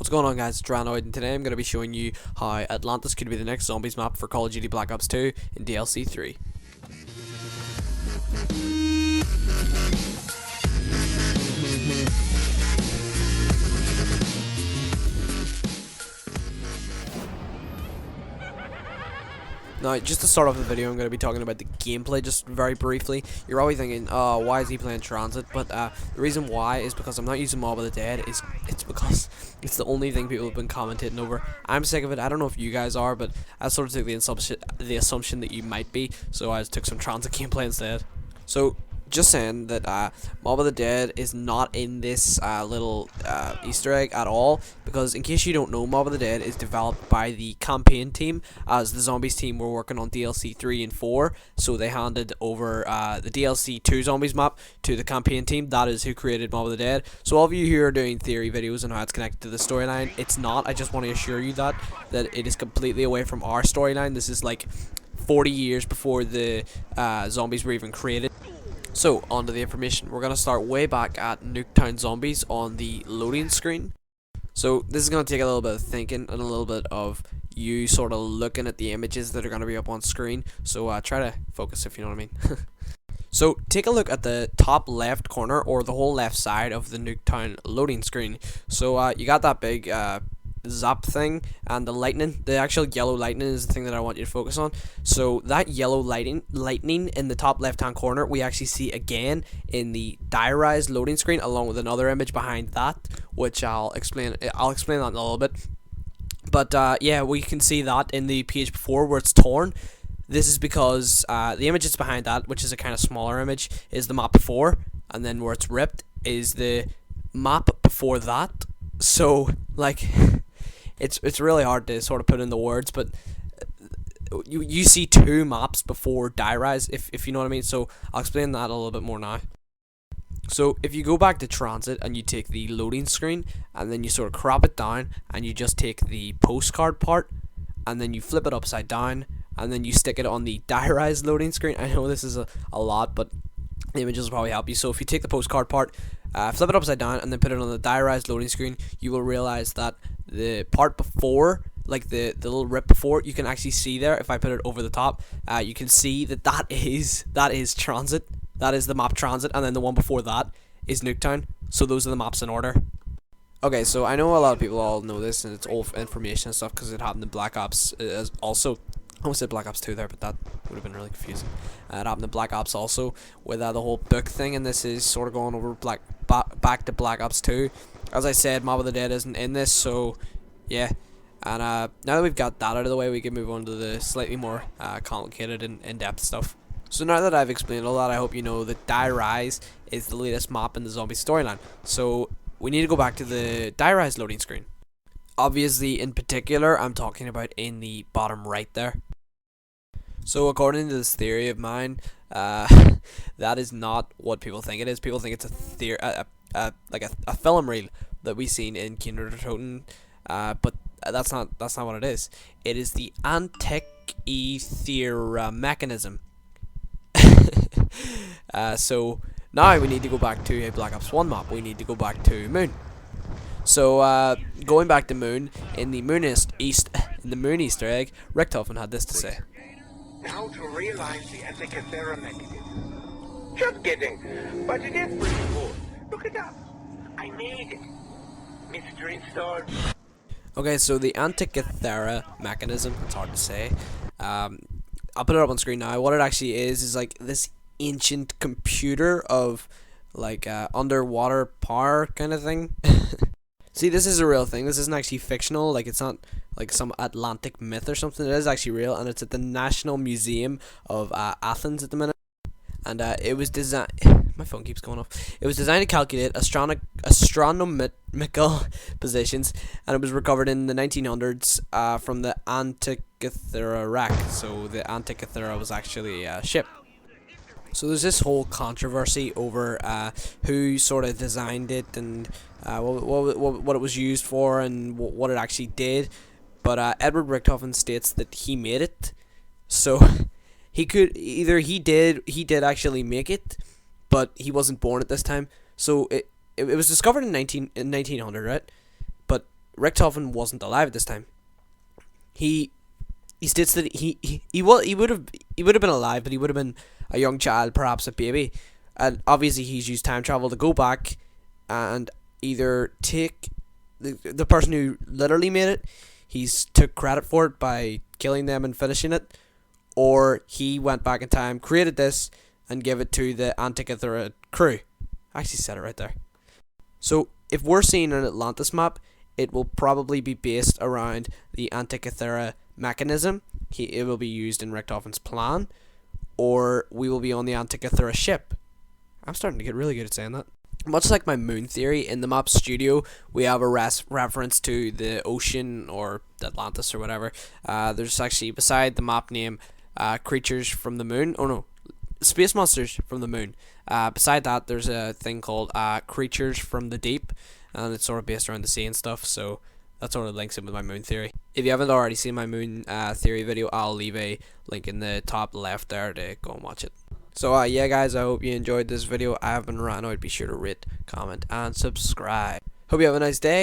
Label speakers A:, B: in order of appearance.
A: What's going on, guys? It's Dranoid, and today I'm going to be showing you how Atlantis could be the next zombies map for Call of Duty Black Ops 2 in DLC 3. Now, just to start off the video, I'm going to be talking about the gameplay just very briefly. You're probably thinking, oh, why is he playing Transit? But the reason why is because I'm not using Mob of the Dead. It's because it's the only thing people have been commentating over. I'm sick of it. I don't know if you guys are, but I sort of took the assumption that you might be, so I just took some Transit gameplay instead. So, just saying that Mob of the Dead is not in this little Easter egg at all, because in case you don't know, Mob of the Dead is developed by the campaign team, as the Zombies team were working on DLC 3 and 4, so they handed over the DLC 2 Zombies map to the campaign team. That is who created Mob of the Dead. So all of you who are doing theory videos on how it's connected to the storyline, it's not. I just want to assure you that it is completely away from our storyline. This is like 40 years before the zombies were even created. So, on to the information. We're going to start way back at Nuketown Zombies on the loading screen. So, this is going to take a little bit of thinking and a little bit of you sort of looking at the images that are going to be up on screen. So, try to focus if you know what I mean. So, take a look at the top left corner or the whole left side of the Nuketown loading screen. So, you got that big zap thing, and the lightning, the actual yellow lightning is the thing that I want you to focus on. So that yellow lightning in the top left hand corner we actually see again in the diarized loading screen, along with another image behind that, which I'll explain that in a little bit. But yeah, we can see that in the page before where it's torn. This is because the image that's behind that, which is a kind of smaller image, is the map before, and then where it's ripped is the map before that. So like It's really hard to sort of put in the words, but you see two maps before diarise, if you know what I mean. So I'll explain that a little bit more now. So if you go back to Transit and you take the loading screen and then you sort of crop it down and you just take the postcard part and then you flip it upside down and then you stick it on the diarized loading screen. I know this is a lot, but the images will probably help you. So if you take the postcard part, flip it upside down and then put it on the diarized loading screen, you will realize that the part before, like the little rip before, you can actually see there. If I put it over the top, you can see that is Transit. That is the map Transit, and then the one before that is Nuketown. So those are the maps in order. Okay, so I know a lot of people all know this, and it's old information and stuff because it happened in Black Ops also. I almost said Black Ops 2 there, but that would have been really confusing. It happened in Black Ops also with the whole book thing, and this is sort of going over back to Black Ops 2. As I said, Mob of the Dead isn't in this, so yeah. And now that we've got that out of the way, we can move on to the slightly more complicated and in-depth stuff. So now that I've explained all that, I hope you know that Die Rise is the latest map in the zombie storyline. So we need to go back to the Die Rise loading screen. Obviously, in particular, I'm talking about in the bottom right there. So according to this theory of mine, that is not what people think it is. People think it's like a film reel that we seen in Kinder Toten, but that's not what it is. It is the Antikythera mechanism. So now we need to go back to a Black Ops 1 map. We need to go back to Moon. So going back to Moon, in the Moon Easter egg, Richtofen had this to say.
B: Now to realize the Antikythera mechanism. Just kidding, but it is pretty cool. Look it up. I made it. Mystery solved.
A: Okay, so the Antikythera mechanism, it's hard to say. I'll put it up on screen now. What it actually is like this ancient computer of like underwater power kind of thing. See, this is a real thing. This isn't actually fictional. Like, it's not like some Atlantic myth or something. It is actually real, and it's at the National Museum of Athens at the minute. And it was designed. My phone keeps going off. It was designed to calculate astronomical positions, and it was recovered in the 1900s from the Antikythera wreck. So the Antikythera was actually a ship. So there's this whole controversy over who sort of designed it and what it was used for and what it actually did. But Edward Richtofen states that he made it. So he did actually make it, but he wasn't born at this time. So it was discovered in 1900, right? But Richtofen wasn't alive at this time. He states that he would have been alive, but he would have been a young child, perhaps a baby, and obviously he's used time travel to go back and either take the person who literally made it, he's took credit for it by killing them and finishing it, or he went back in time, created this, and gave it to the Antikythera crew. I actually said it right there. So if we're seeing an Atlantis map, it will probably be based around the Antikythera mechanism. It will be used in Richtofen's plan, or we will be on the Antikythera ship. I'm starting to get really good at saying that. Much like my moon theory, in the map studio, we have a reference to the ocean or Atlantis or whatever. There's actually, beside the map name, creatures from the moon. Oh no, space monsters from the moon. Beside that, there's a thing called creatures from the deep, and it's sort of based around the sea and stuff. So that sort of links in with my moon theory. If you haven't already seen my moon theory video, I'll leave a link in the top left there to go and watch it. So yeah guys, I hope you enjoyed this video. I have been ranting out. Be sure to rate, comment, and subscribe. Hope you have a nice day.